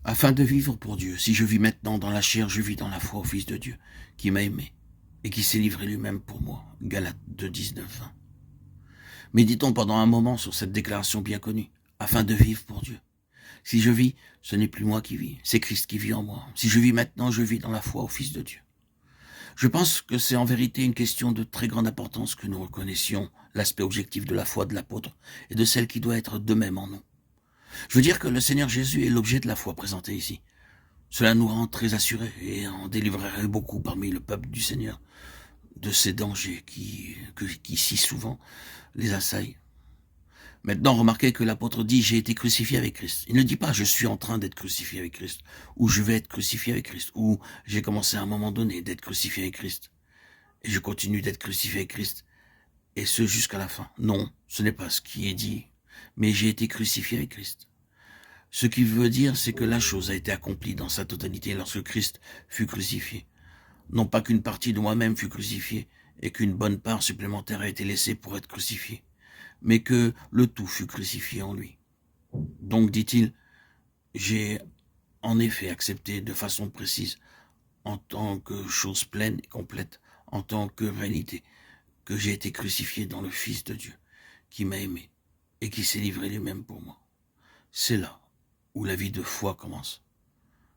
afin de vivre pour Dieu. Si je vis maintenant dans la chair, je vis dans la foi au Fils de Dieu, qui m'a aimé et qui s'est livré lui-même pour moi. Galates 2, 19-20. Méditons pendant un moment sur cette déclaration bien connue, afin de vivre pour Dieu. Si je vis, ce n'est plus moi qui vis, c'est Christ qui vit en moi. Si je vis maintenant, je vis dans la foi au Fils de Dieu. Je pense que c'est en vérité une question de très grande importance que nous reconnaissions l'aspect objectif de la foi de l'apôtre et de celle qui doit être de même en nous. Je veux dire que le Seigneur Jésus est l'objet de la foi présentée ici. Cela nous rend très assurés et en délivrerait beaucoup parmi le peuple du Seigneur de ces dangers qui si souvent les assaillent. Maintenant, remarquez que l'apôtre dit « j'ai été crucifié avec Christ ». Il ne dit pas « je suis en train d'être crucifié avec Christ » ou « je vais être crucifié avec Christ » ou « j'ai commencé à un moment donné d'être crucifié avec Christ et je continue d'être crucifié avec Christ et ce jusqu'à la fin ». Non, ce n'est pas ce qui est dit, mais j'ai été crucifié avec Christ. Ce qui veut dire, c'est que la chose a été accomplie dans sa totalité lorsque Christ fut crucifié. Non pas qu'une partie de moi-même fut crucifiée et qu'une bonne part supplémentaire a été laissée pour être crucifiée, mais que le tout fut crucifié en lui. Donc, dit-il, j'ai en effet accepté de façon précise, en tant que chose pleine et complète, en tant que réalité, que j'ai été crucifié dans le Fils de Dieu, qui m'a aimé et qui s'est livré lui-même pour moi. C'est là où la vie de foi commence.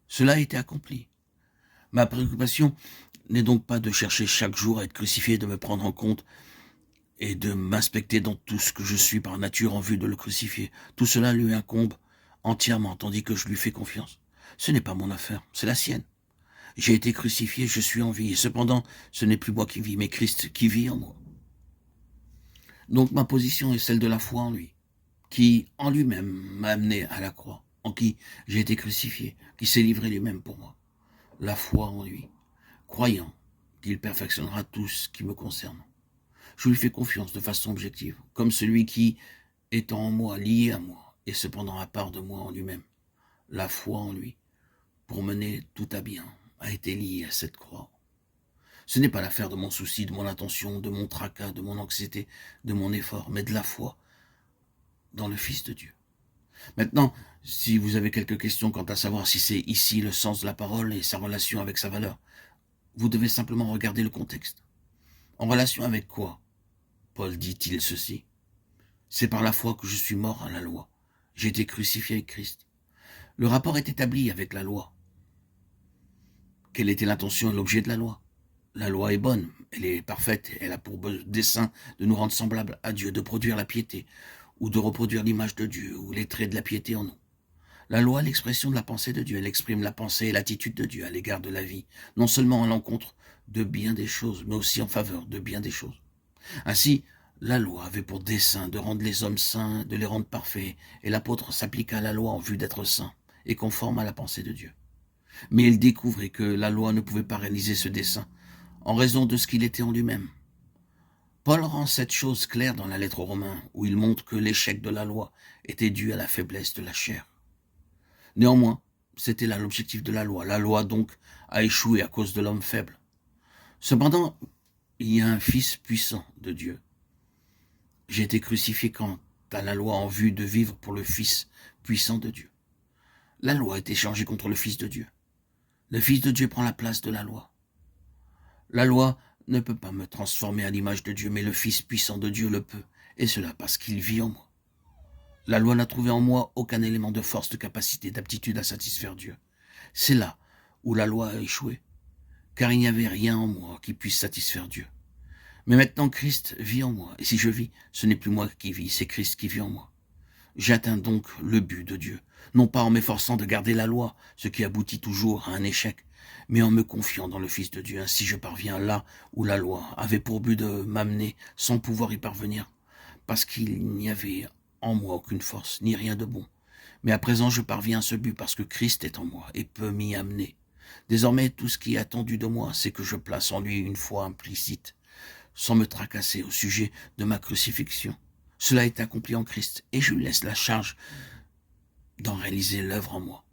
Cela a été accompli. Ma préoccupation n'est donc pas de chercher chaque jour à être crucifié, de me prendre en compte et de m'inspecter dans tout ce que je suis par nature en vue de le crucifier. Tout cela lui incombe entièrement, tandis que je lui fais confiance. Ce n'est pas mon affaire, c'est la sienne. J'ai été crucifié, je suis en vie, et cependant, ce n'est plus moi qui vis, mais Christ qui vit en moi. Donc ma position est celle de la foi en lui, qui en lui-même m'a amené à la croix, en qui j'ai été crucifié, qui s'est livré lui-même pour moi. La foi en lui, croyant qu'il perfectionnera tout ce qui me concerne. Je lui fais confiance de façon objective, comme celui qui, étant en moi, lié à moi, et cependant à part de moi en lui-même. La foi en lui, pour mener tout à bien, a été liée à cette croix. Ce n'est pas l'affaire de mon souci, de mon attention, de mon tracas, de mon anxiété, de mon effort, mais de la foi dans le Fils de Dieu. Maintenant, si vous avez quelques questions quant à savoir si c'est ici le sens de la parole et sa relation avec sa valeur, vous devez simplement regarder le contexte. En relation avec quoi Paul dit-il ceci? C'est par la foi que je suis mort à la loi. J'ai été crucifié avec Christ. Le rapport est établi avec la loi. Quelle était l'intention et l'objet de la loi? La loi est bonne, elle est parfaite, elle a pour dessein de nous rendre semblables à Dieu, de produire la piété, ou de reproduire l'image de Dieu, ou les traits de la piété en nous. La loi est l'expression de la pensée de Dieu, elle exprime la pensée et l'attitude de Dieu à l'égard de la vie, non seulement à l'encontre de bien des choses, mais aussi en faveur de bien des choses. Ainsi, la loi avait pour dessein de rendre les hommes saints, de les rendre parfaits, et l'apôtre s'appliqua à la loi en vue d'être saint et conforme à la pensée de Dieu. Mais il découvrit que la loi ne pouvait pas réaliser ce dessein, en raison de ce qu'il était en lui-même. Paul rend cette chose claire dans la lettre aux Romains, où il montre que l'échec de la loi était dû à la faiblesse de la chair. Néanmoins, c'était là l'objectif de la loi. La loi, donc, a échoué à cause de l'homme faible. Cependant, il y a un Fils puissant de Dieu. J'ai été crucifié quant à la loi en vue de vivre pour le Fils puissant de Dieu. La loi est échangée contre le Fils de Dieu. Le Fils de Dieu prend la place de la loi. La loi ne peut pas me transformer à l'image de Dieu, mais le Fils puissant de Dieu le peut, et cela parce qu'il vit en moi. La loi n'a trouvé en moi aucun élément de force, de capacité, d'aptitude à satisfaire Dieu. C'est là où la loi a échoué, car il n'y avait rien en moi qui puisse satisfaire Dieu. Mais maintenant Christ vit en moi, et si je vis, ce n'est plus moi qui vis, c'est Christ qui vit en moi. J'atteins donc le but de Dieu, non pas en m'efforçant de garder la loi, ce qui aboutit toujours à un échec, mais en me confiant dans le Fils de Dieu. Ainsi je parviens là où la loi avait pour but de m'amener sans pouvoir y parvenir, parce qu'il n'y avait en moi aucune force, ni rien de bon. Mais à présent je parviens à ce but parce que Christ est en moi et peut m'y amener. Désormais tout ce qui est attendu de moi, c'est que je place en lui une foi implicite, sans me tracasser au sujet de ma crucifixion. Cela est accompli en Christ et je lui laisse la charge d'en réaliser l'œuvre en moi.